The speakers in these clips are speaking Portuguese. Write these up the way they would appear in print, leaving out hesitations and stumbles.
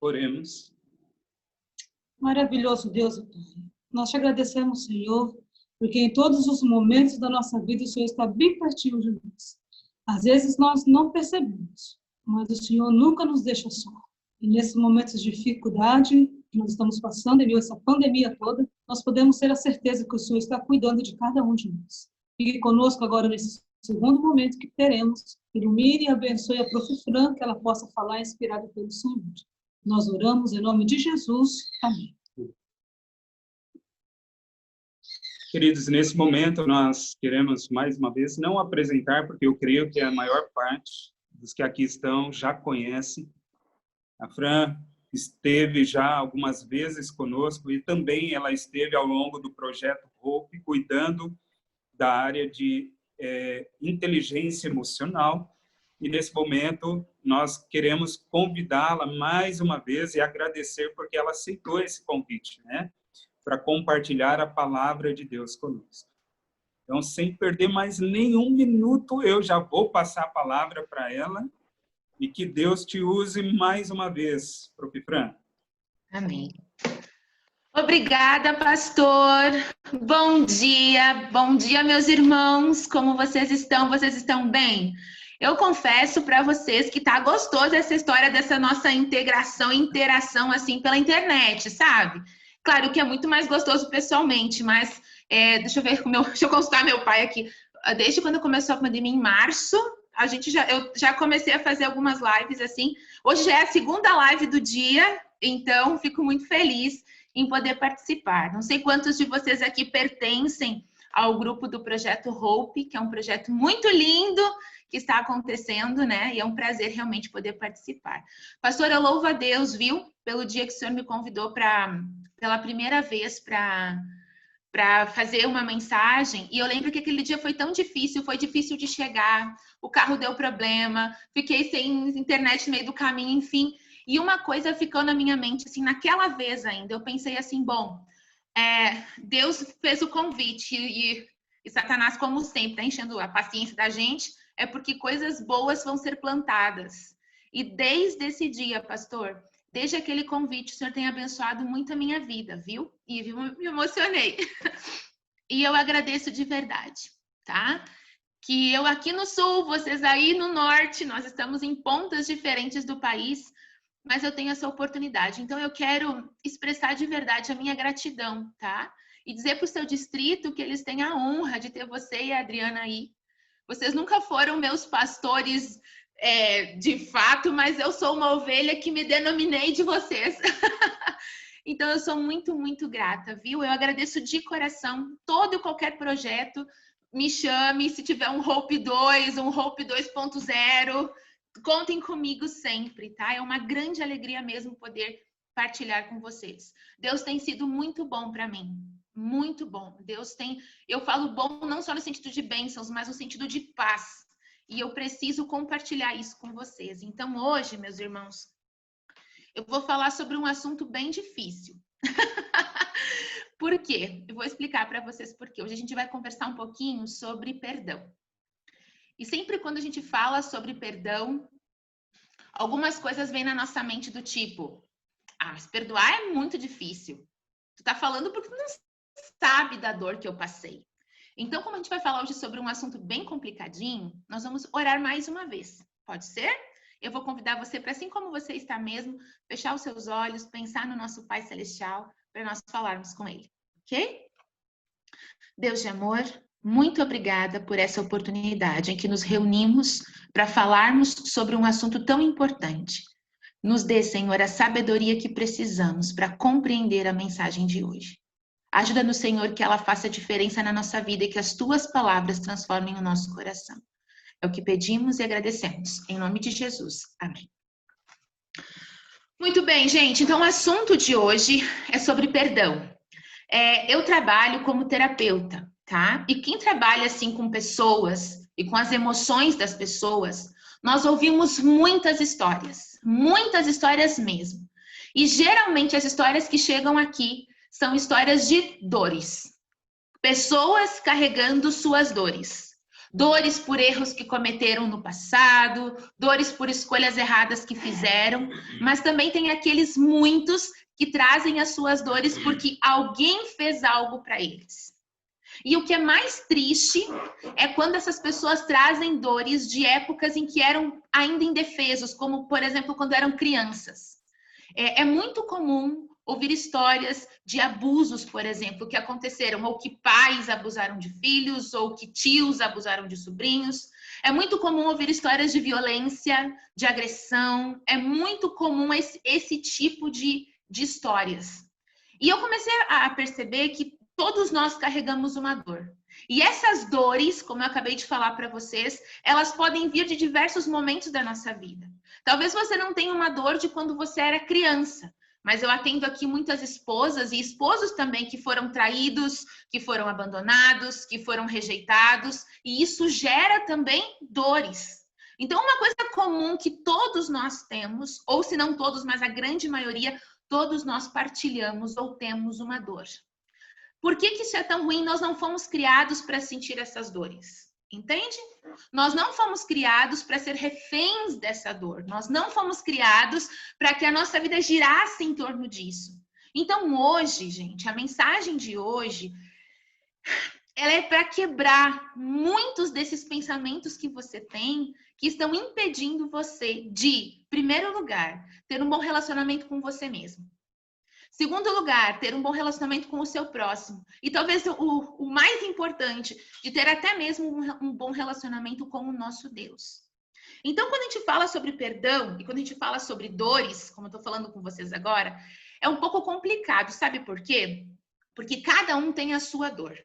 Oremos. Maravilhoso Deus e Pai, nós te agradecemos, Senhor, porque em todos os momentos da nossa vida o Senhor está bem pertinho de nós. Às vezes nós não percebemos, mas o Senhor nunca nos deixa só. E nesses momentos de dificuldade que nós estamos passando, em meio a essa pandemia toda, nós podemos ter a certeza que o Senhor está cuidando de cada um de nós. Fique conosco agora nesse segundo momento que teremos. Ilumine e abençoe a Prof. Fran, que ela possa falar inspirada pelo Senhor. Nós oramos em nome de Jesus. Amém. Queridos, nesse momento nós queremos mais uma vez não apresentar, porque eu creio que a maior parte dos que aqui estão já conhece. A Fran esteve já algumas vezes conosco e também ela esteve ao longo do projeto Hope, cuidando da área de inteligência emocional. E nesse momento nós queremos convidá-la mais uma vez e agradecer porque ela aceitou esse convite, né? Para compartilhar a palavra de Deus conosco. Então, sem perder mais nenhum minuto, eu já vou passar a palavra para ela e que Deus te use mais uma vez, Prof. Fran. Amém. Obrigada, pastor. Bom dia, meus irmãos. Como vocês estão? Vocês estão bem? Eu confesso para vocês que tá gostoso essa história dessa nossa interação assim pela internet, sabe? Claro que é muito mais gostoso pessoalmente, mas deixa eu consultar meu pai aqui. Desde quando começou a pandemia, em março, eu já comecei a fazer algumas lives assim. Hoje já é a segunda live do dia, então fico muito feliz em poder participar. Não sei quantos de vocês aqui pertencem ao grupo do Projeto Hope, que é um projeto muito lindo que está acontecendo, né? E é um prazer realmente poder participar. Pastor, eu louvo a Deus, viu? Pelo dia que o Senhor me convidou pela primeira vez para fazer uma mensagem. E eu lembro que aquele dia foi tão difícil, foi difícil de chegar, o carro deu problema, fiquei sem internet no meio do caminho, enfim. E uma coisa ficou na minha mente, assim, naquela vez ainda, eu pensei assim, bom, Deus fez o convite e Satanás, como sempre, tá enchendo a paciência da gente, é porque coisas boas vão ser plantadas. E desde esse dia, pastor, desde aquele convite, o Senhor tem abençoado muito a minha vida, viu? E me emocionei. E eu agradeço de verdade, tá? Que eu aqui no sul, vocês aí no norte, nós estamos em pontas diferentes do país, mas eu tenho essa oportunidade. Então, eu quero expressar de verdade a minha gratidão, tá? E dizer para o seu distrito que eles têm a honra de ter você e a Adriana aí. Vocês nunca foram meus pastores de fato, mas eu sou uma ovelha que me denominei de vocês. Então, eu sou muito, muito grata, viu? Eu agradeço de coração todo e qualquer projeto. Me chame, se tiver um Hope 2, um Hope 2.0, contem comigo sempre, tá? É uma grande alegria mesmo poder partilhar com vocês. Deus tem sido muito bom para mim. Muito bom. Eu falo bom não só no sentido de bênçãos, mas no sentido de paz. E eu preciso compartilhar isso com vocês. Então, hoje, meus irmãos, eu vou falar sobre um assunto bem difícil. Por quê? Eu vou explicar para vocês por quê. Hoje a gente vai conversar um pouquinho sobre perdão. E sempre quando a gente fala sobre perdão, algumas coisas vêm na nossa mente do tipo, se perdoar é muito difícil. Tu tá falando porque tu não sabe da dor que eu passei. Então, como a gente vai falar hoje sobre um assunto bem complicadinho, nós vamos orar mais uma vez. Pode ser? Eu vou convidar você para, assim como você está mesmo, fechar os seus olhos, pensar no nosso Pai Celestial, para nós falarmos com Ele. Ok? Deus de amor, muito obrigada por essa oportunidade em que nos reunimos para falarmos sobre um assunto tão importante. Nos dê, Senhor, a sabedoria que precisamos para compreender a mensagem de hoje. Ajuda-nos, Senhor, que ela faça diferença na nossa vida e que as tuas palavras transformem o nosso coração. É o que pedimos e agradecemos. Em nome de Jesus. Amém. Muito bem, gente. Então, o assunto de hoje é sobre perdão. Eu trabalho como terapeuta, tá? E quem trabalha, assim, com pessoas e com as emoções das pessoas, nós ouvimos muitas histórias mesmo. E, geralmente, as histórias que chegam aqui são histórias de dores. Pessoas carregando suas dores. Dores por erros que cometeram no passado, dores por escolhas erradas que fizeram, mas também tem aqueles muitos que trazem as suas dores porque alguém fez algo para eles. E o que é mais triste é quando essas pessoas trazem dores de épocas em que eram ainda indefesos, como, por exemplo, quando eram crianças. É muito comum ouvir histórias de abusos, por exemplo, que aconteceram, ou que pais abusaram de filhos, ou que tios abusaram de sobrinhos. É muito comum ouvir histórias de violência, de agressão. É muito comum esse tipo de histórias. E eu comecei a perceber que todos nós carregamos uma dor. E essas dores, como eu acabei de falar para vocês, elas podem vir de diversos momentos da nossa vida. Talvez você não tenha uma dor de quando você era criança, mas eu atendo aqui muitas esposas e esposos também que foram traídos, que foram abandonados, que foram rejeitados, e isso gera também dores. Então, uma coisa comum que todos nós temos, ou se não todos, mas a grande maioria, todos nós partilhamos ou temos uma dor. Por que isso é tão ruim? Nós não fomos criados para sentir essas dores. Entende? Nós não fomos criados para ser reféns dessa dor. Nós não fomos criados para que a nossa vida girasse em torno disso. Então, hoje, gente, a mensagem de hoje, ela é para quebrar muitos desses pensamentos que você tem, que estão impedindo você de, em primeiro lugar, ter um bom relacionamento com você mesmo. Segundo lugar, ter um bom relacionamento com o seu próximo. E talvez o mais importante, de ter até mesmo um bom relacionamento com o nosso Deus. Então, quando a gente fala sobre perdão e quando a gente fala sobre dores, como eu estou falando com vocês agora, é um pouco complicado. Sabe por quê? Porque cada um tem a sua dor.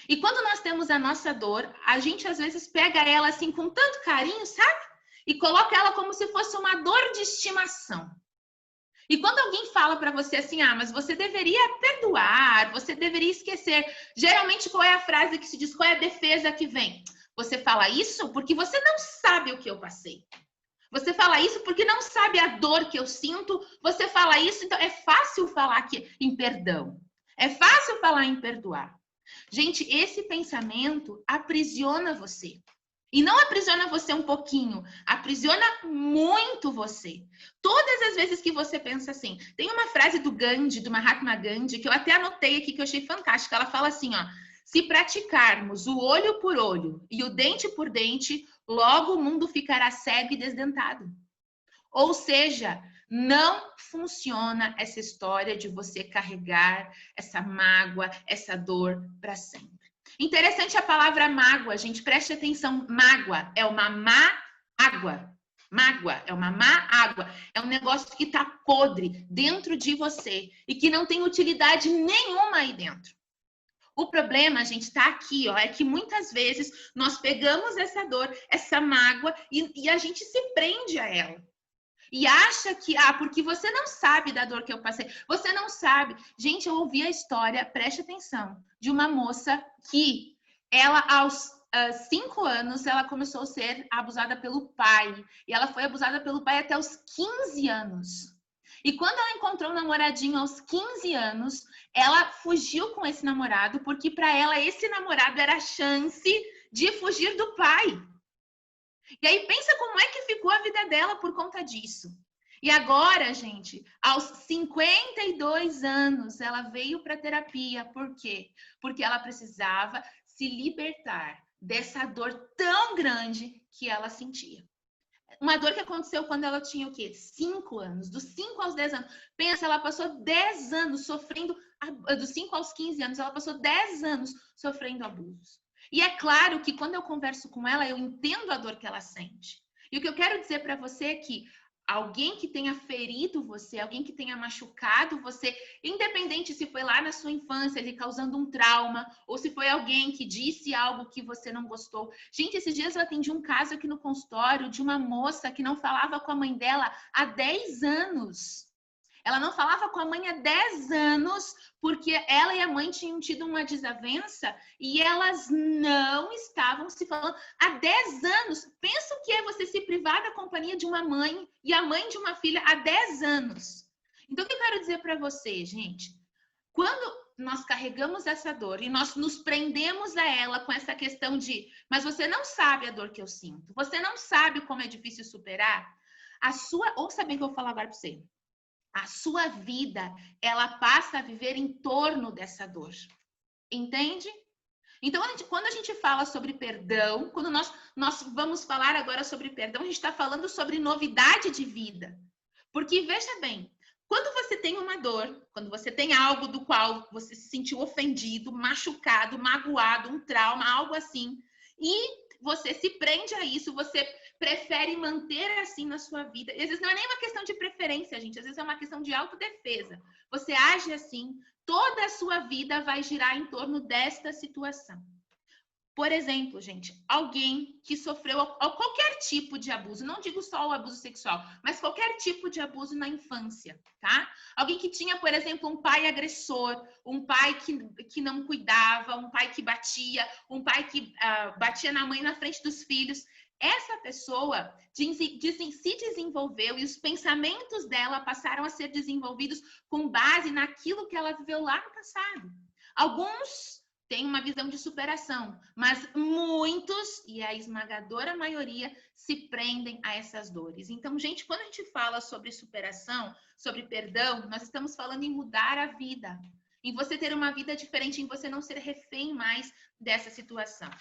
E quando nós temos a nossa dor, a gente às vezes pega ela assim com tanto carinho, sabe? E coloca ela como se fosse uma dor de estimação. E quando alguém fala para você assim, mas você deveria perdoar, você deveria esquecer. Geralmente, qual é a frase que se diz, qual é a defesa que vem? Você fala isso porque você não sabe o que eu passei. Você fala isso porque não sabe a dor que eu sinto. Você fala isso, então é fácil falar aqui em perdão. É fácil falar em perdoar. Gente, esse pensamento aprisiona você. E não aprisiona você um pouquinho, aprisiona muito você. Todas as vezes que você pensa assim, tem uma frase do Gandhi, do Mahatma Gandhi, que eu até anotei aqui, que eu achei fantástica. Ela fala assim, se praticarmos o olho por olho e o dente por dente, logo o mundo ficará cego e desdentado. Ou seja, não funciona essa história de você carregar essa mágoa, essa dor para sempre. Interessante a palavra mágoa, gente, preste atenção. Mágoa é uma má água. Mágoa é uma má água. É um negócio que está podre dentro de você e que não tem utilidade nenhuma aí dentro. O problema, gente, está aqui, é que muitas vezes nós pegamos essa dor, essa mágoa e a gente se prende a ela. E acha que, porque você não sabe da dor que eu passei. Você não sabe. Gente, eu ouvi a história, preste atenção, de uma moça que ela, aos 5 anos, ela começou a ser abusada pelo pai. E ela foi abusada pelo pai até os 15 anos. E quando ela encontrou um namoradinho aos 15 anos, ela fugiu com esse namorado, porque para ela esse namorado era a chance de fugir do pai. E aí pensa como é que ficou a vida dela por conta disso. E agora, gente, aos 52 anos, ela veio para terapia. Por quê? Porque ela precisava se libertar dessa dor tão grande que ela sentia. Uma dor que aconteceu quando ela tinha o quê? 5 anos. Dos 5 aos 10 anos. Pensa, ela passou 10 anos sofrendo, dos 5 aos 15 anos, ela passou 10 anos sofrendo abusos. E é claro que quando eu converso com ela, eu entendo a dor que ela sente. E o que eu quero dizer para você é que alguém que tenha ferido você, alguém que tenha machucado você, independente se foi lá na sua infância, lhe causando um trauma, ou se foi alguém que disse algo que você não gostou. Gente, esses dias eu atendi um caso aqui no consultório de uma moça que não falava com a mãe dela há 10 anos. Ela não falava com a mãe há 10 anos, porque ela e a mãe tinham tido uma desavença e elas não estavam se falando há 10 anos. Pensa o que é você se privar da companhia de uma mãe e a mãe de uma filha há 10 anos. Então, o que eu quero dizer para você, gente? quando nós carregamos essa dor e nós nos prendemos a ela com essa questão de, mas você não sabe a dor que eu sinto, você não sabe como é difícil superar, ouça bem o que eu vou falar agora para você. A sua vida, ela passa a viver em torno dessa dor. Entende? Então, quando a gente fala sobre perdão, quando nós vamos falar agora sobre perdão, a gente está falando sobre novidade de vida. Porque, veja bem, quando você tem uma dor, quando você tem algo do qual você se sentiu ofendido, machucado, magoado, um trauma, algo assim, e você se prende a isso, você prefere manter assim na sua vida. Às vezes não é nem uma questão de preferência, gente. Às vezes é uma questão de autodefesa. Você age assim, toda a sua vida vai girar em torno desta situação. Por exemplo, gente, alguém que sofreu qualquer tipo de abuso, não digo só o abuso sexual, mas qualquer tipo de abuso na infância, tá? Alguém que tinha, por exemplo, um pai agressor, um pai que não cuidava, um pai que batia, um pai que batia na mãe na frente dos filhos. Essa pessoa se desenvolveu e os pensamentos dela passaram a ser desenvolvidos com base naquilo que ela viveu lá no passado. Alguns têm uma visão de superação, mas muitos, e a esmagadora maioria, se prendem a essas dores. Então, gente, quando a gente fala sobre superação, sobre perdão, nós estamos falando em mudar a vida, em você ter uma vida diferente, em você não ser refém mais dessa situação.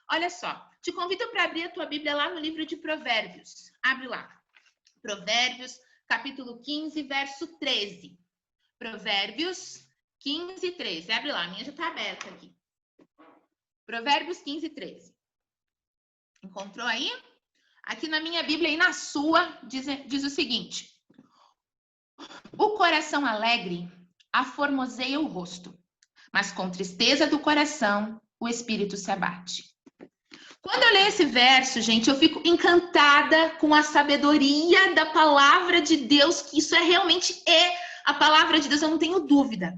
Olha só, te convido para abrir a tua Bíblia lá no livro de Provérbios. Abre lá. Provérbios, capítulo 15, verso 13. Provérbios 15, 13. Abre lá, a minha já está aberta aqui. Provérbios 15, 13. Encontrou aí? Aqui na minha Bíblia e na sua diz o seguinte: o coração alegre aformoseia o rosto, mas com tristeza do coração o espírito se abate. Quando eu leio esse verso, gente, eu fico encantada com a sabedoria da palavra de Deus, que isso realmente é a palavra de Deus, eu não tenho dúvida.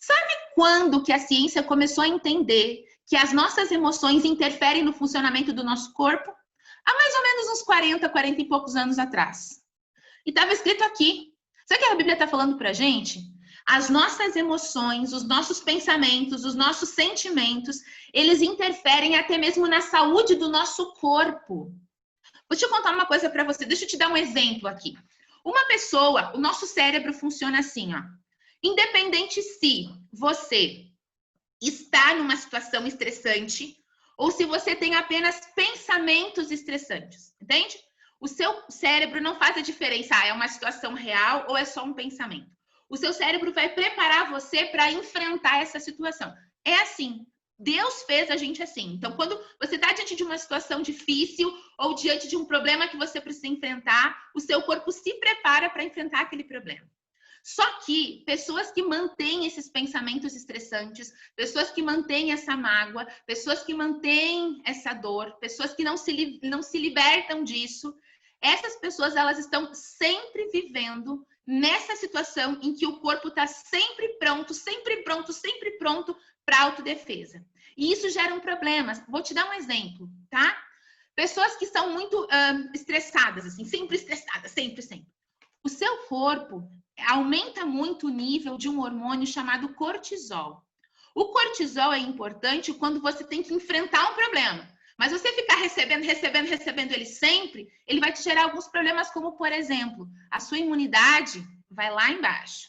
Sabe quando que a ciência começou a entender que as nossas emoções interferem no funcionamento do nosso corpo? Há mais ou menos uns 40 e poucos anos atrás. E estava escrito aqui. Sabe o que a Bíblia está falando para a gente? As nossas emoções, os nossos pensamentos, os nossos sentimentos, eles interferem até mesmo na saúde do nosso corpo. Vou te contar uma coisa para você. Deixa eu te dar um exemplo aqui. Uma pessoa, o nosso cérebro funciona assim, ó. Independente se você está numa situação estressante ou se você tem apenas pensamentos estressantes, entende? O seu cérebro não faz a diferença, é uma situação real ou é só um pensamento. O seu cérebro vai preparar você para enfrentar essa situação. É assim. Deus fez a gente assim. Então, quando você está diante de uma situação difícil ou diante de um problema que você precisa enfrentar, o seu corpo se prepara para enfrentar aquele problema. Só que pessoas que mantêm esses pensamentos estressantes, pessoas que mantêm essa mágoa, pessoas que mantêm essa dor, pessoas que não se libertam disso, essas pessoas elas estão sempre vivendo nessa situação em que o corpo está sempre pronto para autodefesa. E isso gera um problema. Vou te dar um exemplo, tá? Pessoas que são muito estressadas, assim, sempre estressadas, sempre. O seu corpo aumenta muito o nível de um hormônio chamado cortisol. O cortisol é importante quando você tem que enfrentar um problema. Mas você ficar recebendo ele sempre, ele vai te gerar alguns problemas, como, por exemplo, a sua imunidade vai lá embaixo.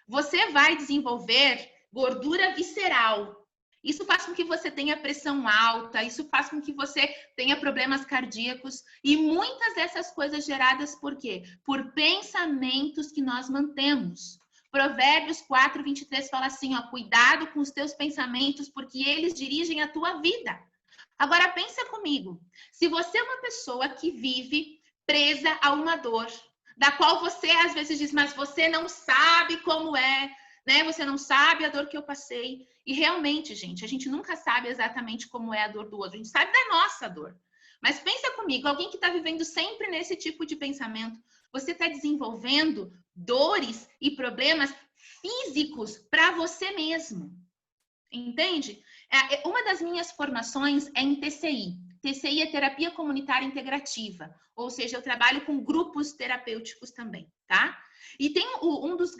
Você vai desenvolver gordura visceral. Isso faz com que você tenha pressão alta, isso faz com que você tenha problemas cardíacos e muitas dessas coisas geradas por quê? Por pensamentos que nós mantemos. Provérbios 4, 23 fala assim, ó, cuidado com os teus pensamentos porque eles dirigem a tua vida. Agora pensa comigo, se você é uma pessoa que vive presa a uma dor, da qual você às vezes diz, mas você não sabe como é, né? Você não sabe a dor que eu passei. E realmente, gente, a gente nunca sabe exatamente como é a dor do outro. A gente sabe da nossa dor. Mas pensa comigo, alguém que está vivendo sempre nesse tipo de pensamento, você está desenvolvendo dores e problemas físicos para você mesmo. Entende? Uma das minhas formações é em TCI. TCI é Terapia Comunitária Integrativa. Ou seja, eu trabalho com grupos terapêuticos também, tá? E tem uma das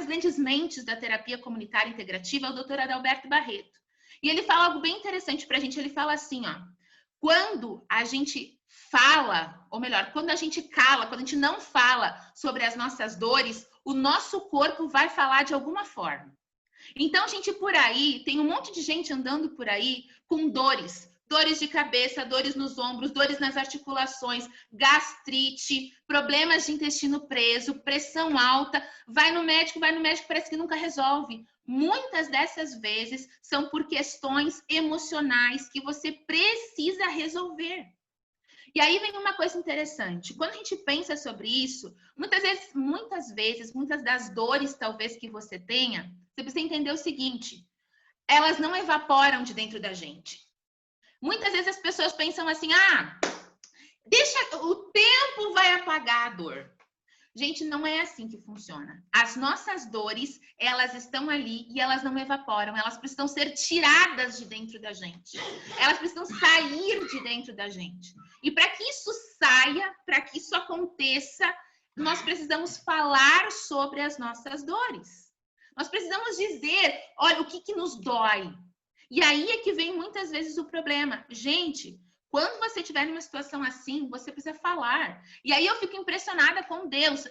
grandes mentes da terapia comunitária integrativa, é o Dr. Adalberto Barreto. E ele fala algo bem interessante para a gente. Ele fala assim, ó, quando a gente fala, ou melhor, quando a gente cala, quando a gente não fala sobre as nossas dores, o nosso corpo vai falar de alguma forma. Então, gente, por aí, tem um monte de gente andando por aí com dores. Dores de cabeça, dores nos ombros, dores nas articulações, gastrite, problemas de intestino preso, pressão alta. Vai no médico, parece que nunca resolve. Muitas dessas vezes são por questões emocionais que você precisa resolver. E aí vem uma coisa interessante. Quando a gente pensa sobre isso, muitas das dores talvez que você tenha, você precisa entender o seguinte: elas não evaporam de dentro da gente. Muitas vezes as pessoas pensam assim, o tempo vai apagar a dor. Gente, não é assim que funciona. As nossas dores, elas estão ali e elas não evaporam. Elas precisam ser tiradas de dentro da gente. Elas precisam sair de dentro da gente. E para que isso saia, para que isso aconteça, nós precisamos falar sobre as nossas dores. Nós precisamos dizer, olha, o que nos dói. E aí é que vem muitas vezes o problema. Gente, quando você estiver numa situação assim, você precisa falar. E aí eu fico impressionada com Deus.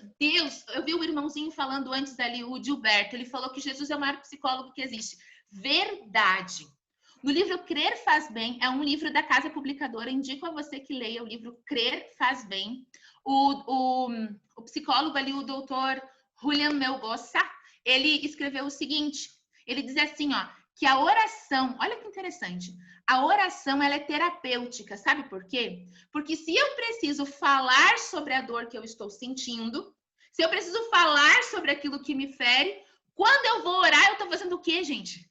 Eu vi o irmãozinho falando antes ali, o Gilberto, ele falou que Jesus é o maior psicólogo que existe. Verdade. No livro Crer Faz Bem, é um livro da Casa Publicadora, indico a você que leia o livro Crer Faz Bem. O psicólogo ali, o doutor Julian Melgossa, ele escreveu o seguinte, ele diz assim, ó, que a oração, olha que interessante, a oração ela é terapêutica, sabe por quê? Porque se eu preciso falar sobre a dor que eu estou sentindo, se eu preciso falar sobre aquilo que me fere, quando eu vou orar, eu estou fazendo o quê, gente?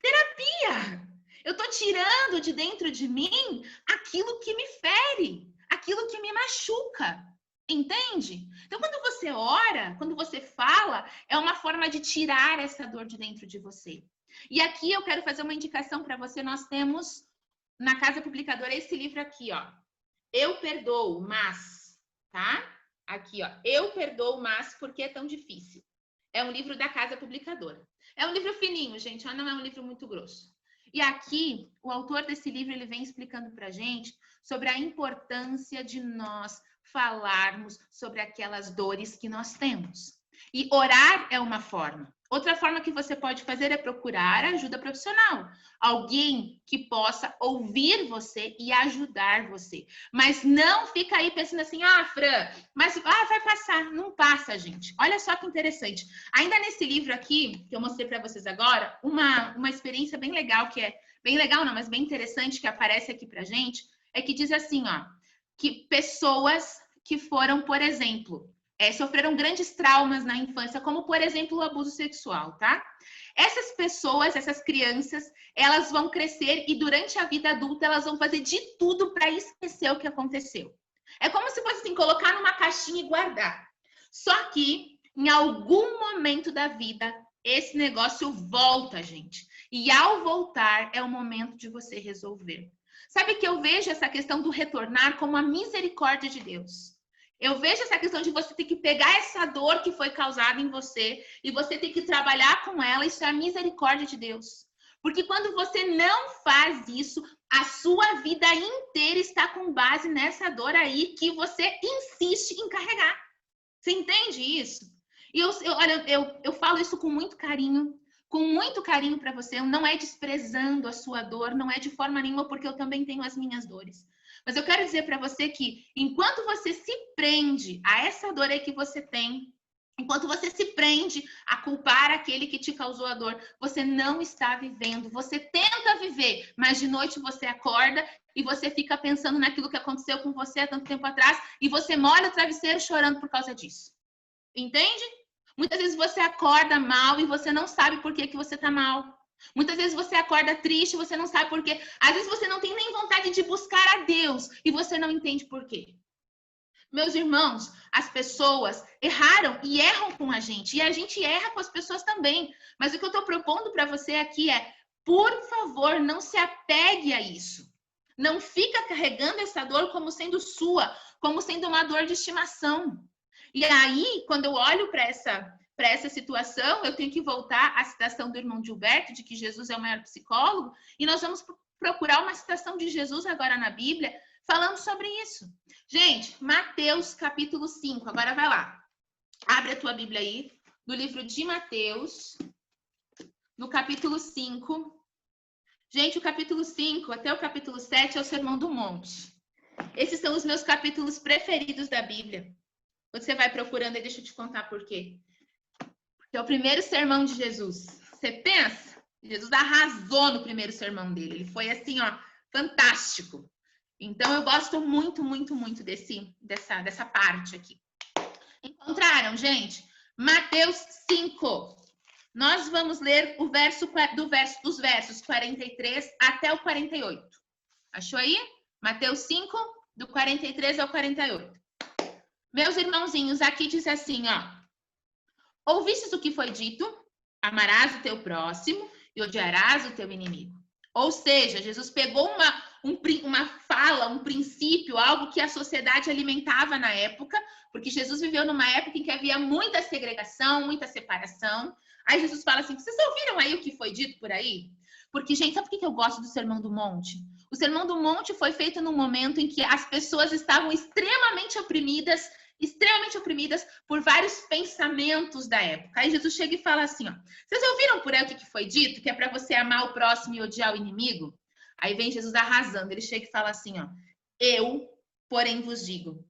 Terapia! Eu estou tirando de dentro de mim aquilo que me fere, aquilo que me machuca. Entende? Então, quando você ora, quando você fala, é uma forma de tirar essa dor de dentro de você. E aqui eu quero fazer uma indicação para você. Nós temos na Casa Publicadora esse livro aqui, ó. Eu Perdoo, mas, tá? Aqui, ó. Eu Perdoo, mas, porque é tão difícil. É um livro da Casa Publicadora. É um livro fininho, gente, não é um livro muito grosso. E aqui, o autor desse livro, ele vem explicando pra gente sobre a importância de nós falarmos sobre aquelas dores que nós temos. E orar é uma forma. Outra forma que você pode fazer é procurar ajuda profissional. Alguém que possa ouvir você e ajudar você. Mas não fica aí pensando assim, Fran, mas vai passar. Não passa, gente. Olha só que interessante. Ainda nesse livro aqui, que eu mostrei para vocês agora, uma experiência bem legal, que é bem legal não, mas bem interessante, que aparece aqui pra gente, é que diz assim, ó, que pessoas que foram, por exemplo, sofreram grandes traumas na infância, como, por exemplo, o abuso sexual, tá? Essas pessoas, essas crianças, elas vão crescer e durante a vida adulta elas vão fazer de tudo para esquecer o que aconteceu. É como se fosse assim, colocar numa caixinha e guardar. Só que, em algum momento da vida, esse negócio volta, gente. E ao voltar, é o momento de você resolver. Sabe que eu vejo essa questão do retornar como a misericórdia de Deus. Eu vejo essa questão de você ter que pegar essa dor que foi causada em você e você ter que trabalhar com ela, isso é a misericórdia de Deus. Porque quando você não faz isso, a sua vida inteira está com base nessa dor aí que você insiste em carregar. Você entende isso? E eu falo isso com muito carinho para você. Não é desprezando a sua dor, não é de forma nenhuma, porque eu também tenho as minhas dores. Mas eu quero dizer para você que enquanto você se prende a essa dor aí que você tem, enquanto você se prende a culpar aquele que te causou a dor, você não está vivendo. Você tenta viver, mas de noite você acorda e você fica pensando naquilo que aconteceu com você há tanto tempo atrás e você molha o travesseiro chorando por causa disso. Entende? Muitas vezes você acorda mal e você não sabe por que você está mal. Muitas vezes você acorda triste, você não sabe por quê. Às vezes você não tem nem vontade de buscar a Deus e você não entende por quê. Meus irmãos, as pessoas erraram e erram com a gente. E a gente erra com as pessoas também. Mas o que eu estou propondo para você aqui é, por favor, não se apegue a isso. Não fica carregando essa dor como sendo sua, como sendo uma dor de estimação. E aí, quando eu olho para essa situação, eu tenho que voltar à citação do irmão Gilberto, de que Jesus é o maior psicólogo, e nós vamos procurar uma citação de Jesus agora na Bíblia, falando sobre isso. Gente, Mateus capítulo 5, agora vai lá. Abre a tua Bíblia aí, no livro de Mateus, no capítulo 5. Gente, o capítulo 5 até o capítulo 7 é o Sermão do Monte. Esses são os meus capítulos preferidos da Bíblia. Você vai procurando e deixa eu te contar por quê. Porque é o primeiro sermão de Jesus. Você pensa? Jesus arrasou no primeiro sermão dele. Ele foi assim, ó, fantástico. Então, eu gosto muito, muito, muito dessa parte aqui. Encontraram, gente? Mateus 5. Nós vamos ler dos versos 43 até o 48. Achou aí? Mateus 5, do 43 ao 48. Meus irmãozinhos, aqui diz assim, ó. Ouvistes o que foi dito? Amarás o teu próximo e odiarás o teu inimigo. Ou seja, Jesus pegou uma fala, um princípio, algo que a sociedade alimentava na época, porque Jesus viveu numa época em que havia muita segregação, muita separação. Aí Jesus fala assim, vocês ouviram aí o que foi dito por aí? Porque, gente, sabe por que eu gosto do Sermão do Monte? O Sermão do Monte foi feito num momento em que as pessoas estavam extremamente oprimidas por vários pensamentos da época. Aí Jesus chega e fala assim, ó, vocês ouviram por aí o que foi dito? Que é para você amar o próximo e odiar o inimigo? Aí vem Jesus arrasando, ele chega e fala assim, ó, eu, porém, vos digo,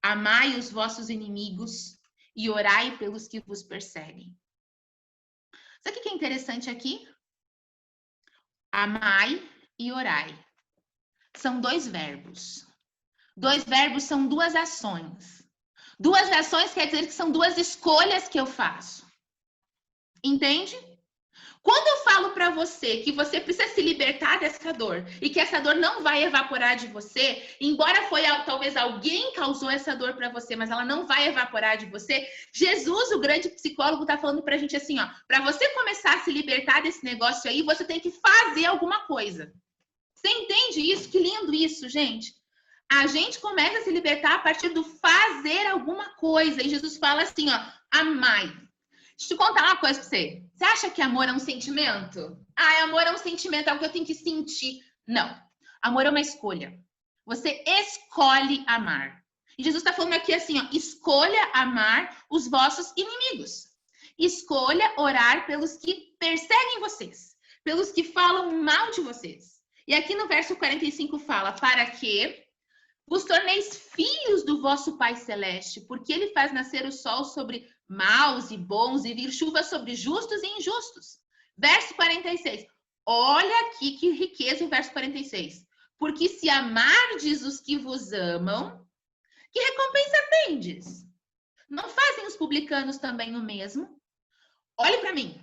amai os vossos inimigos e orai pelos que vos perseguem. Sabe o que é interessante aqui? Amai e orai. São dois verbos. Dois verbos são duas ações. Duas ações quer dizer que são duas escolhas que eu faço. Entende? Quando eu falo para você que você precisa se libertar dessa dor e que essa dor não vai evaporar de você, embora talvez alguém causou essa dor para você, mas ela não vai evaporar de você, Jesus, o grande psicólogo, tá falando pra gente assim, ó, para você começar a se libertar desse negócio aí, você tem que fazer alguma coisa. Você entende isso? Que lindo isso, gente. A gente começa a se libertar a partir do fazer alguma coisa. E Jesus fala assim, ó, amai. Deixa eu te contar uma coisa pra você. Você acha que amor é um sentimento? Ah, amor é um sentimento, é algo que eu tenho que sentir. Não. Amor é uma escolha. Você escolhe amar. E Jesus está falando aqui assim, ó, escolha amar os vossos inimigos. Escolha orar pelos que perseguem vocês, pelos que falam mal de vocês. E aqui no verso 45 fala, para que vos torneis filhos do vosso Pai Celeste, porque ele faz nascer o sol sobre maus e bons e vir chuva sobre justos e injustos. Verso 46. Olha aqui que riqueza o verso 46. Porque se amardes os que vos amam, que recompensa tendes? Não fazem os publicanos também o mesmo? Olhe para mim.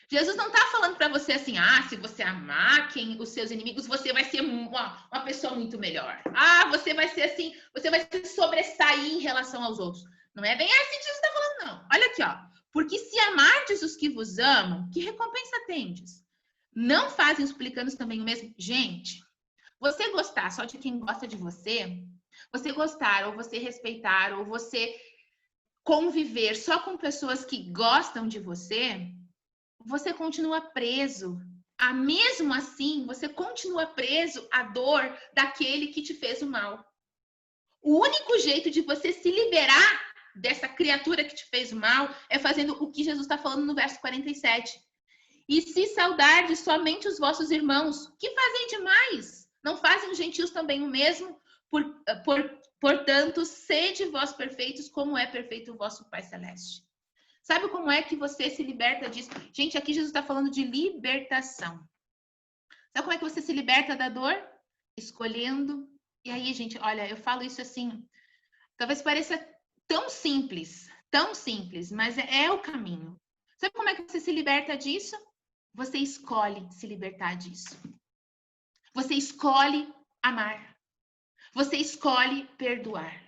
Jesus não está falando para você assim, se você amar os seus inimigos, você vai ser uma pessoa muito melhor. Você vai ser assim, você vai se sobressair em relação aos outros. Não é bem assim que Jesus está falando, não. Olha aqui, ó. Porque se amardes os que vos amam, que recompensa tendes? Não fazem os publicanos também o mesmo? Gente, você gostar só de quem gosta de você gostar, ou você respeitar, ou você conviver só com pessoas que gostam de você continua preso. Mesmo assim, você continua preso à dor daquele que te fez o mal. O único jeito de você se liberar dessa criatura que te fez o mal é fazendo o que Jesus está falando no verso 47. E se saudardes somente os vossos irmãos, que fazem demais? Não fazem os gentios também o mesmo? Portanto, sede vós perfeitos, como é perfeito o vosso Pai Celeste. Sabe como é que você se liberta disso? Gente, aqui Jesus está falando de libertação. Sabe como é que você se liberta da dor? Escolhendo. E aí, gente, olha, eu falo isso assim, talvez pareça tão simples, mas é o caminho. Sabe como é que você se liberta disso? Você escolhe se libertar disso. Você escolhe amar. Você escolhe perdoar.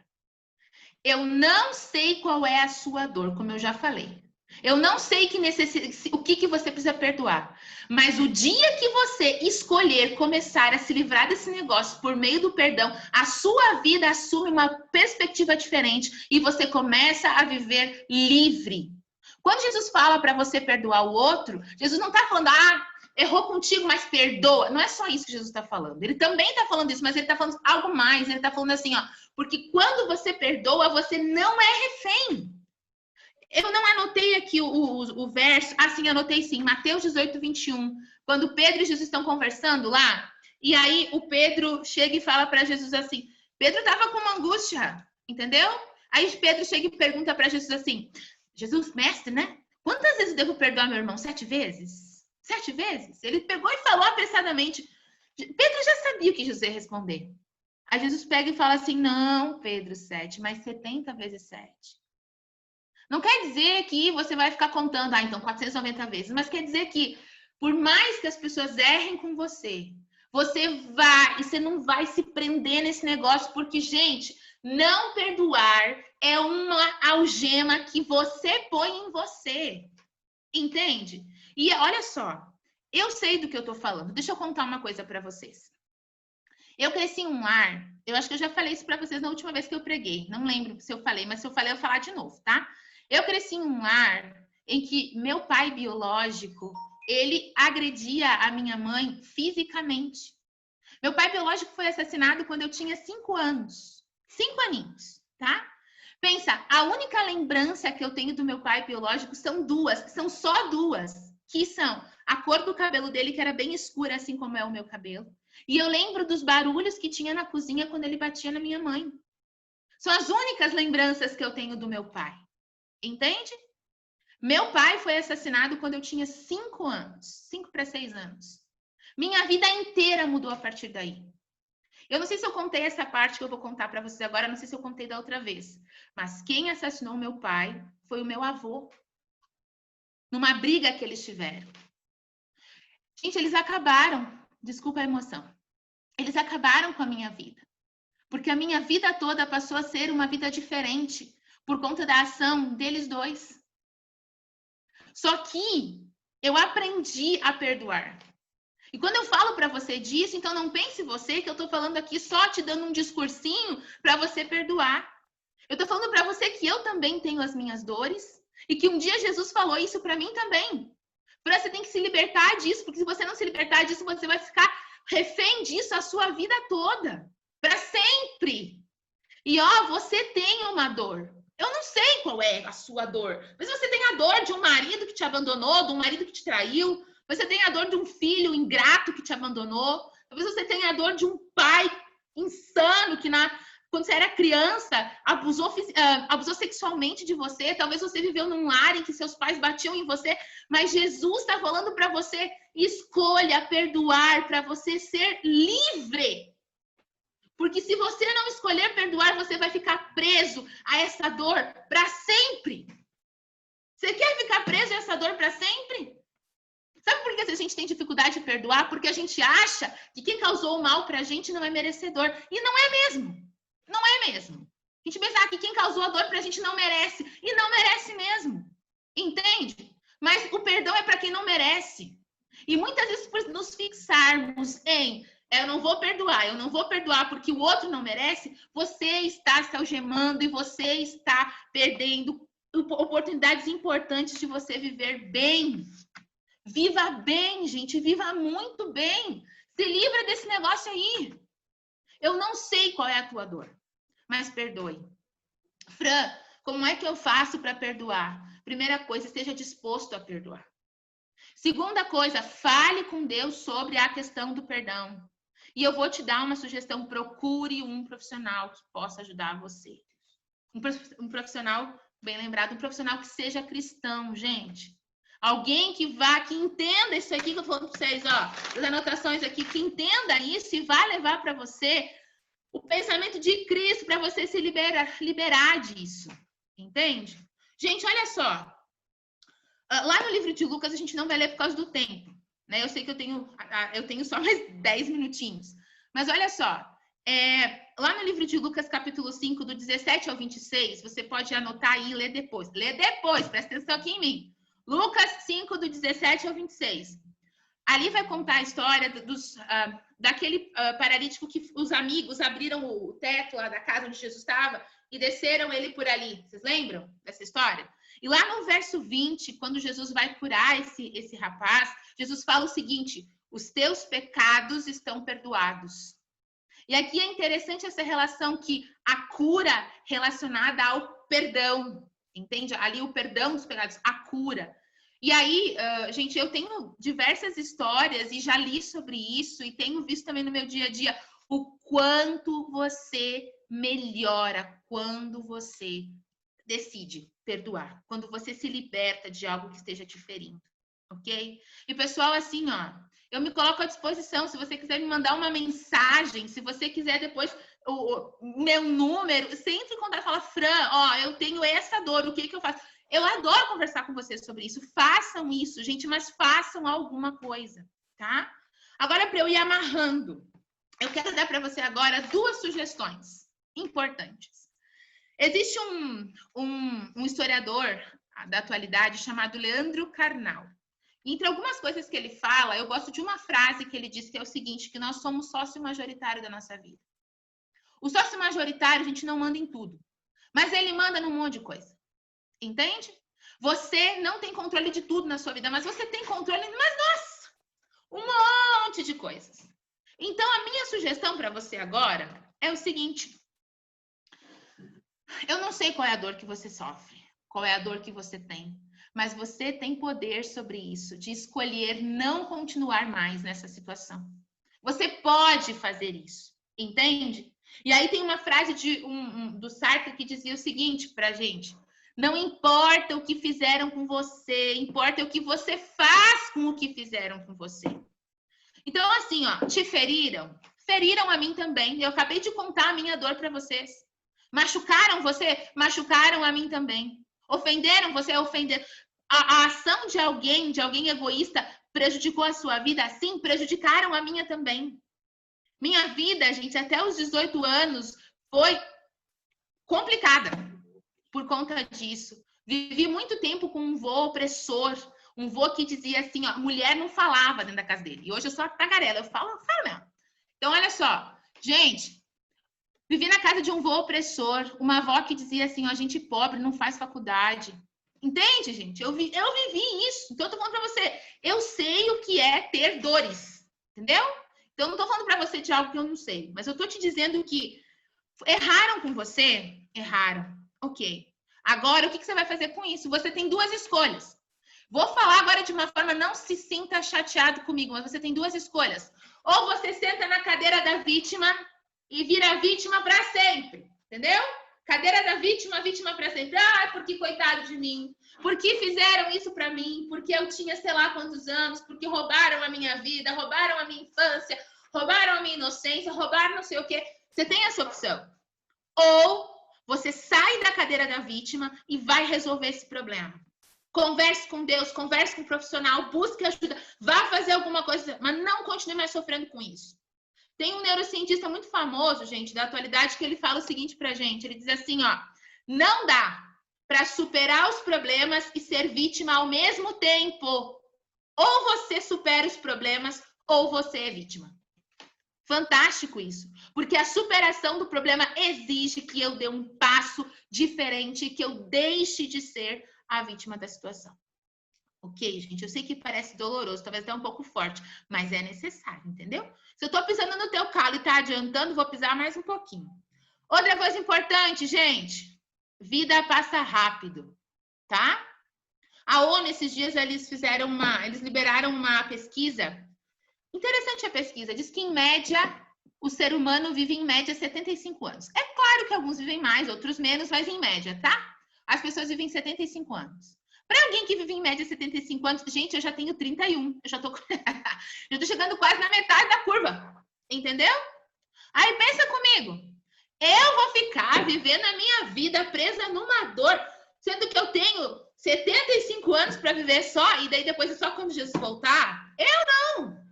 Eu não sei qual é a sua dor, como eu já falei. Eu não sei o que você precisa perdoar. Mas o dia que você escolher começar a se livrar desse negócio por meio do perdão, a sua vida assume uma perspectiva diferente e você começa a viver livre. Quando Jesus fala para você perdoar o outro, Jesus não está falando, errou contigo, mas perdoa. Não é só isso que Jesus está falando. Ele também está falando isso, mas ele está falando algo mais. Ele está falando assim, porque quando você perdoa, você não é refém. Eu não anotei aqui o verso. Sim, anotei sim. Mateus 18, 21. Quando Pedro e Jesus estão conversando lá, e aí o Pedro chega e fala para Jesus assim, Pedro estava com uma angústia, entendeu? Aí Pedro chega e pergunta para Jesus assim, Jesus, mestre, né? Quantas vezes eu devo perdoar meu irmão? 7 vezes? 7 vezes? Ele pegou e falou apressadamente. Pedro já sabia o que Jesus ia responder. Aí Jesus pega e fala assim, não, Pedro, 7, mas 70 vezes 7. Não quer dizer que você vai ficar contando, então 490 vezes, mas quer dizer que por mais que as pessoas errem com você, você não vai se prender nesse negócio, porque, gente, não perdoar é uma algema que você põe em você, entende? E olha só, eu sei do que eu tô falando, deixa eu contar uma coisa para vocês. Eu cresci em um lar, eu acho que eu já falei isso para vocês na última vez que eu preguei, não lembro se eu falei, mas se eu falei, eu vou falar de novo, tá? Eu cresci em um lar em que meu pai biológico, ele agredia a minha mãe fisicamente. Meu pai biológico foi assassinado quando eu tinha 5 anos. 5 aninhos, tá? Pensa, a única lembrança que eu tenho do meu pai biológico são só duas, que são a cor do cabelo dele, que era bem escura, assim como é o meu cabelo. E eu lembro dos barulhos que tinha na cozinha quando ele batia na minha mãe. São as únicas lembranças que eu tenho do meu pai. Entende? Meu pai foi assassinado quando eu tinha 5 anos. 5 para 6 anos. Minha vida inteira mudou a partir daí. Eu não sei se eu contei essa parte que eu vou contar para vocês agora, não sei se eu contei da outra vez. Mas quem assassinou meu pai foi o meu avô. Numa briga que eles tiveram. Gente, eles acabaram. Desculpa a emoção. Eles acabaram com a minha vida. Porque a minha vida toda passou a ser uma vida diferente por conta da ação deles dois. Só que eu aprendi a perdoar. E quando eu falo para você disso, então não pense você que eu estou falando aqui só te dando um discursinho para você perdoar. Eu estou falando para você que eu também tenho as minhas dores e que um dia Jesus falou isso para mim também. Você tem que se libertar disso, porque se você não se libertar disso, você vai ficar refém disso a sua vida toda, para sempre. E você tem uma dor. Eu não sei qual é a sua dor, mas você tem a dor de um marido que te abandonou, de um marido que te traiu, você tem a dor de um filho ingrato que te abandonou, talvez você tenha a dor de um pai insano que quando você era criança abusou sexualmente de você, talvez você viveu num lar em que seus pais batiam em você, mas Jesus está falando para você, escolha perdoar para você ser livre. Porque se você não escolher perdoar, você vai ficar preso a essa dor para sempre. Você quer ficar preso a essa dor para sempre? Sabe por que a gente tem dificuldade de perdoar? Porque a gente acha que quem causou o mal para a gente não é merecedor. E não é mesmo. Não é mesmo. A gente pensa que quem causou a dor para a gente não merece. E não merece mesmo. Entende? Mas o perdão é para quem não merece. E muitas vezes, por nos fixarmos em eu não vou perdoar porque o outro não merece, você está se algemando e você está perdendo oportunidades importantes de você viver bem. Viva bem, gente, viva muito bem. Se livra desse negócio aí. Eu não sei qual é a tua dor, mas perdoe. Fran, como é que eu faço para perdoar? Primeira coisa, esteja disposto a perdoar. Segunda coisa, fale com Deus sobre a questão do perdão. E eu vou te dar uma sugestão, procure um profissional que possa ajudar você. Um profissional, bem lembrado, um profissional que seja cristão, gente. Alguém que entenda isso aqui que eu tô falando para vocês, as anotações aqui, que entenda isso e vai levar para você o pensamento de Cristo para você se liberar disso. Entende? Gente, olha só. Lá no livro de Lucas, a gente não vai ler por causa do tempo. Né? Eu sei que eu tenho só mais 10 minutinhos. Mas olha só. lá no livro de Lucas, capítulo 5, do 17 ao 26, você pode anotar aí e ler depois. Lê depois, presta atenção aqui em mim. Lucas 5, do 17 ao 26. Ali vai contar a história daquele paralítico que os amigos abriram o teto lá da casa onde Jesus estava e desceram ele por ali. Vocês lembram dessa história? E lá no verso 20, quando Jesus vai curar esse rapaz, Jesus fala o seguinte: os teus pecados estão perdoados. E aqui é interessante essa relação que a cura relacionada ao perdão, entende? Ali o perdão dos pecados, a cura. E aí, gente, eu tenho diversas histórias e já li sobre isso e tenho visto também no meu dia a dia o quanto você melhora quando você decide perdoar, quando você se liberta de algo que esteja te ferindo, ok? E pessoal, assim, ó, eu me coloco à disposição, se você quiser me mandar uma mensagem, se você quiser depois o meu número, você entra em contato e fala: Fran, ó, eu tenho essa dor, o que eu faço? Eu adoro conversar com vocês sobre isso. Façam isso, gente, mas façam alguma coisa, tá? Agora, para eu ir amarrando, eu quero dar para você agora 2 sugestões importantes. Existe um historiador da atualidade chamado Leandro Carnal. Entre algumas coisas que ele fala, eu gosto de uma frase que ele diz, que é o seguinte: que nós somos sócio majoritário da nossa vida. O sócio majoritário, a gente não manda em tudo, mas ele manda num monte de coisa. Entende? Você não tem controle de tudo na sua vida, mas você tem controle, mas nossa, um monte de coisas. Então, a minha sugestão para você agora é o seguinte: eu não sei qual é a dor que você sofre, qual é a dor que você tem, mas você tem poder sobre isso, de escolher não continuar mais nessa situação. Você pode fazer isso, entende? E aí tem uma frase do Sartre que dizia o seguinte pra gente: não importa o que fizeram com você, importa o que você faz com o que fizeram com você. Então, assim, ó, te feriram? Feriram a mim também. Eu acabei de contar a minha dor para vocês. Machucaram você? Machucaram a mim também. Ofenderam você? Ofenderam. A ação de alguém egoísta, prejudicou a sua vida? Sim, prejudicaram a minha também. Minha vida, gente, até os 18 anos foi complicada por conta disso. Vivi muito tempo com um vô opressor, um vô que dizia assim, ó, mulher não falava dentro da casa dele. E hoje eu sou a tagarela, eu falo mesmo. Então, olha só, gente, vivi na casa de um vô opressor, uma avó que dizia assim, ó, gente pobre não faz faculdade. Entende, gente? Eu vivi isso. Então, eu tô falando pra você, eu sei o que é ter dores, entendeu? Então, eu não tô falando pra você de algo que eu não sei, mas eu tô te dizendo que erraram com você? Erraram. Ok. Agora, o que você vai fazer com isso? Você tem 2 escolhas. Vou falar agora de uma forma, não se sinta chateado comigo, mas você tem 2 escolhas. Ou você senta na cadeira da vítima e vira vítima para sempre, entendeu? Cadeira da vítima, vítima para sempre. Ah, porque coitado de mim. Por que fizeram isso para mim? Porque eu tinha sei lá quantos anos, porque roubaram a minha vida, roubaram a minha infância, roubaram a minha inocência, roubaram não sei o quê. Você tem essa opção. Ou você sai da cadeira da vítima e vai resolver esse problema. Converse com Deus, converse com um profissional, busque ajuda, vá fazer alguma coisa, mas não continue mais sofrendo com isso. Tem um neurocientista muito famoso, gente, da atualidade, que ele fala o seguinte pra gente, ele diz assim, ó, não dá para superar os problemas e ser vítima ao mesmo tempo. Ou você supera os problemas, ou você é vítima. Fantástico isso, porque a superação do problema exige que eu dê um passo diferente, que eu deixe de ser a vítima da situação. Ok, gente? Eu sei que parece doloroso, talvez até um pouco forte, mas é necessário, entendeu? Se eu tô pisando no teu calo e tá adiantando, vou pisar mais um pouquinho. Outra coisa importante, gente, vida passa rápido, tá? A ONU, esses dias, eles liberaram uma pesquisa. Interessante a pesquisa, diz que em média o ser humano vive em média 75 anos. É claro que alguns vivem mais, outros menos, mas em média, tá? As pessoas vivem 75 anos. Para alguém que vive em média 75 anos, gente, eu já tenho 31, eu já tô chegando quase na metade da curva, entendeu? Aí pensa comigo, eu vou ficar vivendo a minha vida presa numa dor, sendo que eu tenho 75 anos para viver só, e daí depois é só quando Jesus voltar? Eu não!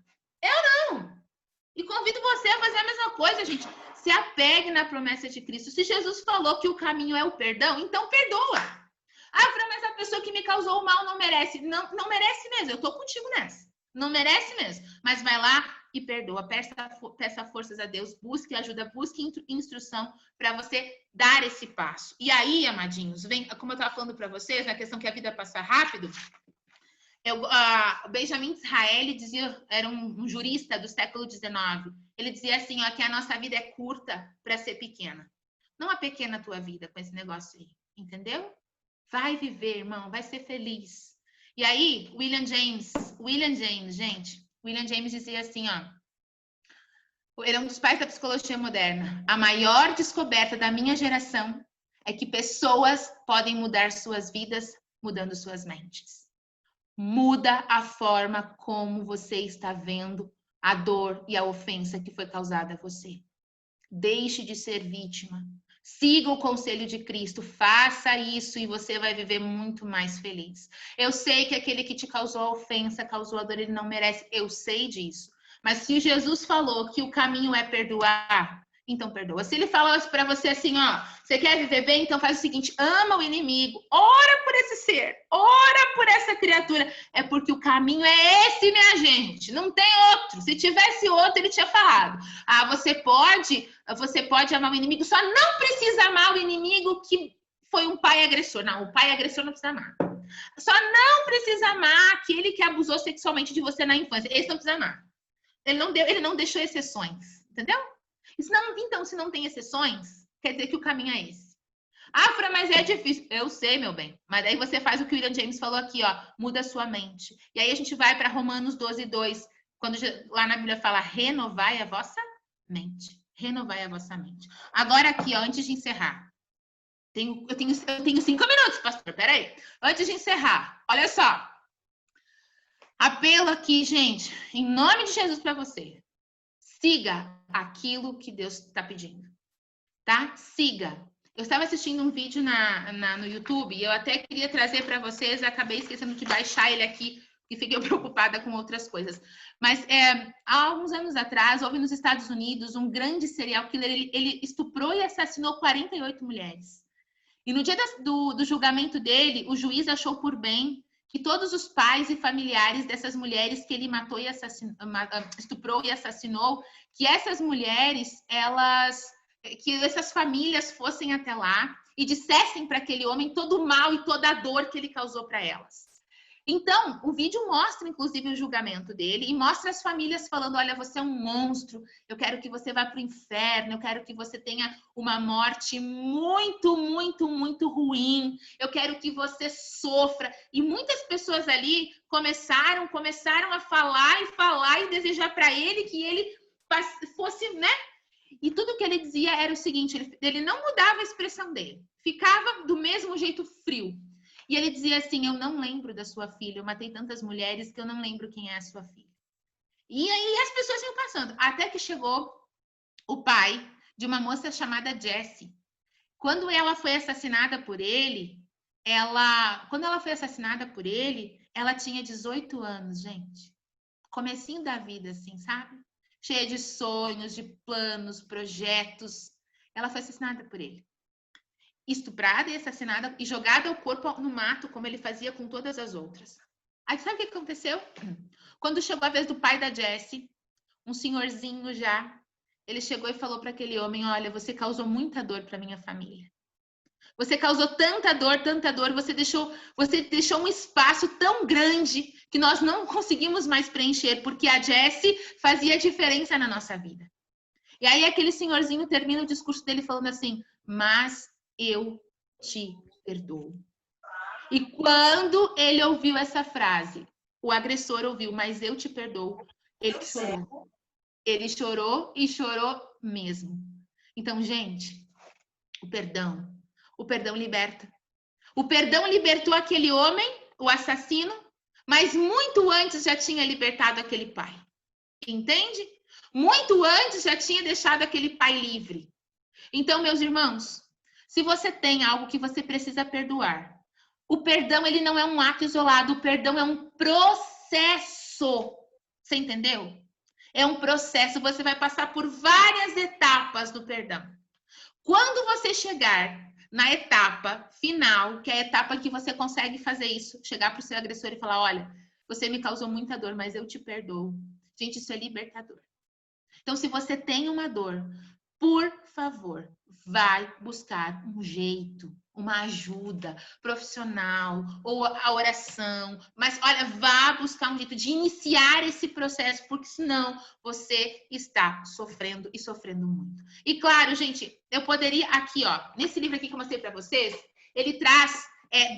E convido você a fazer a mesma coisa, gente. se apegue na promessa de Cristo. Se Jesus falou que o caminho é o perdão, então perdoa. Ah, Fran, mas a pessoa que me causou o mal não merece. Não, não merece mesmo. Eu tô contigo nessa. Não merece mesmo. Mas vai lá e perdoa. Peça forças a Deus. Busque ajuda, busque instrução para você dar esse passo. E aí, amadinhos, vem, como eu estava falando para vocês, na questão que a vida passa rápido, Benjamin Disraeli dizia, era um jurista do século XIX, ele dizia assim, ó, que a nossa vida é curta para ser pequena. Não apequena a tua vida com esse negócio aí, entendeu? Vai viver, irmão, vai ser feliz. E aí, William James, gente, William James dizia assim, ó, ele é um dos pais da psicologia moderna. A maior descoberta da minha geração é que pessoas podem mudar suas vidas mudando suas mentes. Muda a forma como você está vendo a dor e a ofensa que foi causada a você. Deixe de ser vítima. Siga o conselho de Cristo. Faça isso e você vai viver muito mais feliz. Eu sei que aquele que te causou a ofensa, causou a dor, ele não merece. Eu sei disso. Mas se Jesus falou que o caminho é perdoar, então perdoa. Se ele falou para você assim, ó, você quer viver bem? Então faz o seguinte, ama o inimigo, ora por esse ser, ora por essa criatura. É porque o caminho é esse, minha gente, não tem outro. Se tivesse outro, ele tinha falado. Ah, você pode amar o inimigo, só não precisa amar o inimigo que foi um pai agressor. Não, o pai agressor não precisa amar. Só não precisa amar aquele que abusou sexualmente de você na infância. Esse não precisa amar. Ele não deixou exceções, entendeu? Então, se não tem exceções, quer dizer que o caminho é esse. Ah, Fran, mas é difícil. Eu sei, meu bem. Mas aí você faz o que o William James falou aqui, ó. Muda a sua mente. E aí a gente vai para Romanos 12:2, quando lá na Bíblia fala renovai a vossa mente. Renovai a vossa mente. Agora aqui, ó, antes de encerrar. Eu tenho 5 minutos, pastor. Peraí. Antes de encerrar, olha só. Apelo aqui, gente, em nome de Jesus para você. Siga aquilo que Deus está pedindo, tá? Siga. Eu estava assistindo um vídeo no YouTube e eu até queria trazer para vocês, acabei esquecendo de baixar ele aqui e fiquei preocupada com outras coisas. Mas há alguns anos atrás, houve nos Estados Unidos um grande serial killer, ele estuprou e assassinou 48 mulheres. E no dia do julgamento dele, o juiz achou por bem que todos os pais e familiares dessas mulheres que ele matou e estuprou e assassinou, que essas mulheres, que essas famílias fossem até lá e dissessem para aquele homem todo o mal e toda a dor que ele causou para elas. Então, o vídeo mostra, inclusive, o julgamento dele e mostra as famílias falando, olha, você é um monstro, eu quero que você vá para o inferno, eu quero que você tenha uma morte muito, muito, muito ruim, eu quero que você sofra. E muitas pessoas ali começaram a falar e desejar para ele que ele fosse, né? E tudo que ele dizia era o seguinte, ele não mudava a expressão dele, ficava do mesmo jeito frio. E ele dizia assim, eu não lembro da sua filha, eu matei tantas mulheres que eu não lembro quem é a sua filha. E aí as pessoas iam passando, até que chegou o pai de uma moça chamada Jessie. Quando ela foi assassinada por ele, ela tinha 18 anos, gente. Comecinho da vida, assim, sabe? Cheia de sonhos, de planos, projetos. Ela foi assassinada por ele. Estuprada e assassinada e jogada o corpo no mato, como ele fazia com todas as outras. Aí sabe o que aconteceu? Quando chegou a vez do pai da Jessie, um senhorzinho já, ele chegou e falou para aquele homem, olha, você causou muita dor para minha família. Você causou tanta dor, você deixou um espaço tão grande que nós não conseguimos mais preencher, porque a Jessie fazia diferença na nossa vida. E aí aquele senhorzinho termina o discurso dele falando assim, mas eu te perdoo. E quando ele ouviu essa frase, o agressor ouviu, mas eu te perdoo, ele chorou. Ele chorou e chorou mesmo. Então, gente, o perdão liberta. O perdão libertou aquele homem, o assassino, mas muito antes já tinha libertado aquele pai. Entende? Muito antes já tinha deixado aquele pai livre. Então, meus irmãos, se você tem algo que você precisa perdoar, o perdão ele não é um ato isolado, o perdão é um processo. Você entendeu? É um processo, você vai passar por várias etapas do perdão. Quando você chegar na etapa final, que é a etapa que você consegue fazer isso, chegar para o seu agressor e falar, olha, você me causou muita dor, mas eu te perdoo. Gente, isso é libertador. Então, se você tem uma dor, por favor, vai buscar um jeito, uma ajuda profissional ou a oração. Mas, olha, vá buscar um jeito de iniciar esse processo, porque senão você está sofrendo e sofrendo muito. E claro, gente, eu poderia aqui, ó, nesse livro aqui que eu mostrei para vocês, ele traz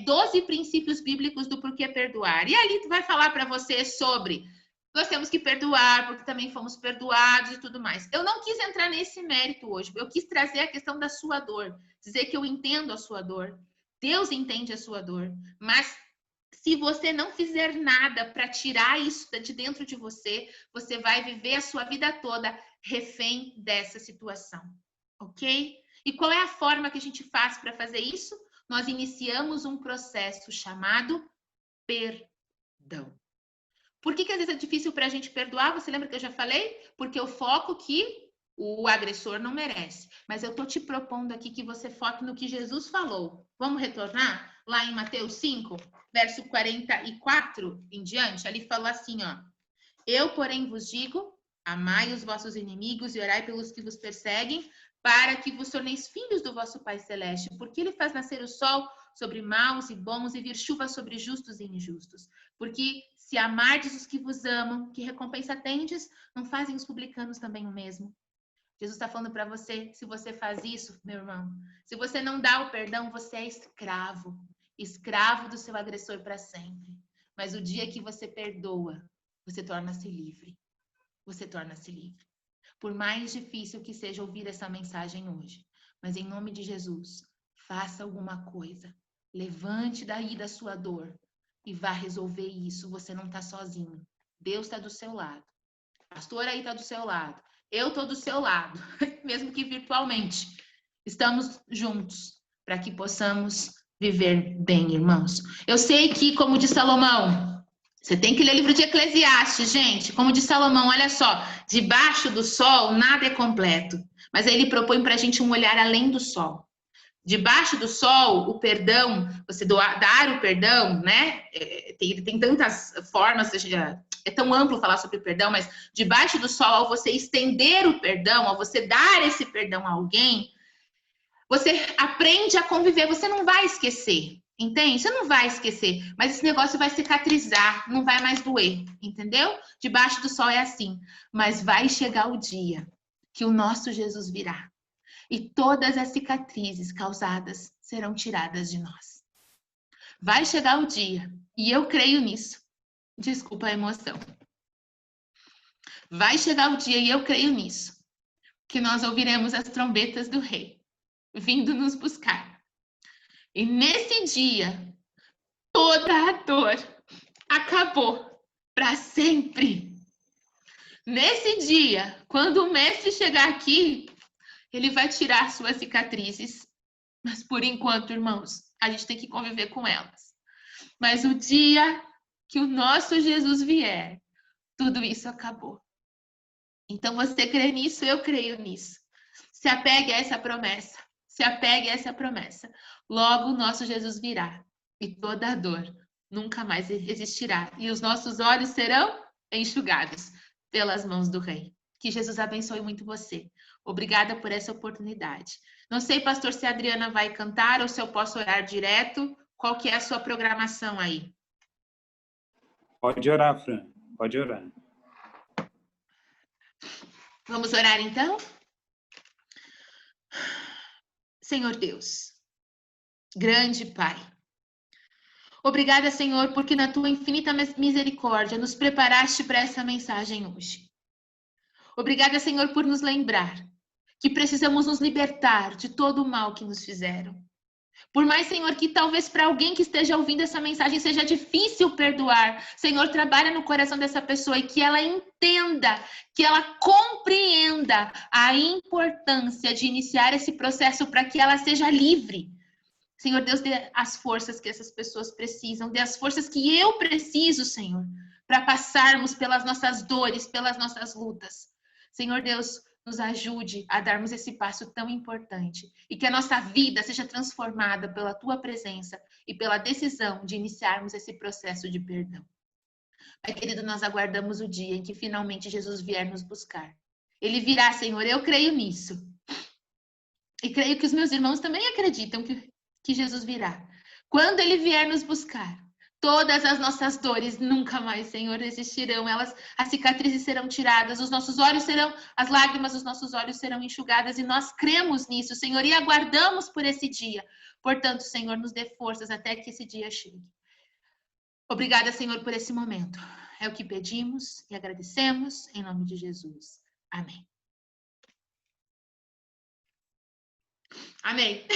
12 princípios bíblicos do porquê perdoar. E ali vai falar para você sobre nós temos que perdoar, porque também fomos perdoados e tudo mais. Eu não quis entrar nesse mérito hoje. Eu quis trazer a questão da sua dor. Dizer que eu entendo a sua dor. Deus entende a sua dor. Mas se você não fizer nada para tirar isso de dentro de você, você vai viver a sua vida toda refém dessa situação. Ok? E qual é a forma que a gente faz para fazer isso? Nós iniciamos um processo chamado perdão. Por que às vezes é difícil para a gente perdoar? Você lembra que eu já falei? Porque eu foco que o agressor não merece. Mas eu estou te propondo aqui que você foque no que Jesus falou. Vamos retornar? Lá em Mateus 5, verso 44 em diante, ali falou assim, ó. Eu, porém, vos digo, amai os vossos inimigos e orai pelos que vos perseguem, para que vos torneis filhos do vosso Pai Celeste, porque ele faz nascer o sol sobre maus e bons e vir chuva sobre justos e injustos. Porque se amardes os que vos amam, que recompensa tendes, não fazem os publicanos também o mesmo? Jesus está falando para você, se você faz isso, meu irmão, se você não dá o perdão, você é escravo. Escravo do seu agressor para sempre. Mas o dia que você perdoa, você torna-se livre. Você torna-se livre. Por mais difícil que seja ouvir essa mensagem hoje, mas em nome de Jesus, faça alguma coisa. Levante daí da sua dor e vá resolver isso. Você não está sozinho. Deus está do seu lado. A pastora aí está do seu lado. Eu estou do seu lado, mesmo que virtualmente. Estamos juntos para que possamos viver bem, irmãos. Eu sei que, como diz Salomão, você tem que ler o livro de Eclesiastes, gente. Como diz Salomão, olha só, debaixo do sol nada é completo. Mas aí ele propõe para a gente um olhar além do sol. Debaixo do sol, o perdão, você dar o perdão, né? Tem tantas formas, é tão amplo falar sobre perdão, mas debaixo do sol, ao você estender o perdão, ao você dar esse perdão a alguém, você aprende a conviver, você não vai esquecer, entende? Você não vai esquecer, mas esse negócio vai cicatrizar, não vai mais doer, entendeu? Debaixo do sol é assim, mas vai chegar o dia que o nosso Jesus virá. E todas as cicatrizes causadas serão tiradas de nós. Vai chegar o dia, e eu creio nisso. Desculpa a emoção. Vai chegar o dia, e eu creio nisso, que nós ouviremos as trombetas do Rei, vindo nos buscar. E nesse dia, toda a dor acabou para sempre. Nesse dia, quando o Mestre chegar aqui, ele vai tirar suas cicatrizes. Mas por enquanto, irmãos, a gente tem que conviver com elas. Mas o dia que o nosso Jesus vier, tudo isso acabou. Então você crê nisso, eu creio nisso. Se apegue a essa promessa. Se apegue a essa promessa. Logo o nosso Jesus virá. E toda a dor nunca mais existirá. E os nossos olhos serão enxugados pelas mãos do Rei. Que Jesus abençoe muito você. Obrigada por essa oportunidade. Não sei, pastor, se a Adriana vai cantar ou se eu posso orar direto. Qual que é a sua programação aí? Pode orar, Fran. Pode orar. Vamos orar, então? Senhor Deus, grande Pai, obrigada, Senhor, porque na Tua infinita misericórdia nos preparaste para essa mensagem hoje. Obrigada, Senhor, por nos lembrar que precisamos nos libertar de todo o mal que nos fizeram. Por mais, Senhor, que talvez para alguém que esteja ouvindo essa mensagem seja difícil perdoar, Senhor, trabalha no coração dessa pessoa e que ela entenda, que ela compreenda a importância de iniciar esse processo para que ela seja livre. Senhor Deus, dê as forças que essas pessoas precisam, dê as forças que eu preciso, Senhor, para passarmos pelas nossas dores, pelas nossas lutas. Senhor Deus, nos ajude a darmos esse passo tão importante e que a nossa vida seja transformada pela tua presença e pela decisão de iniciarmos esse processo de perdão. Pai querido, nós aguardamos o dia em que finalmente Jesus vier nos buscar. Ele virá, Senhor, eu creio nisso. E creio que os meus irmãos também acreditam que Jesus virá. Quando ele vier nos buscar, todas as nossas dores nunca mais, Senhor, existirão. As cicatrizes serão tiradas, as lágrimas dos nossos olhos serão enxugadas e nós cremos nisso, Senhor, e aguardamos por esse dia. Portanto, Senhor, nos dê forças até que esse dia chegue. Obrigada, Senhor, por esse momento. É o que pedimos e agradecemos em nome de Jesus. Amém. Amém.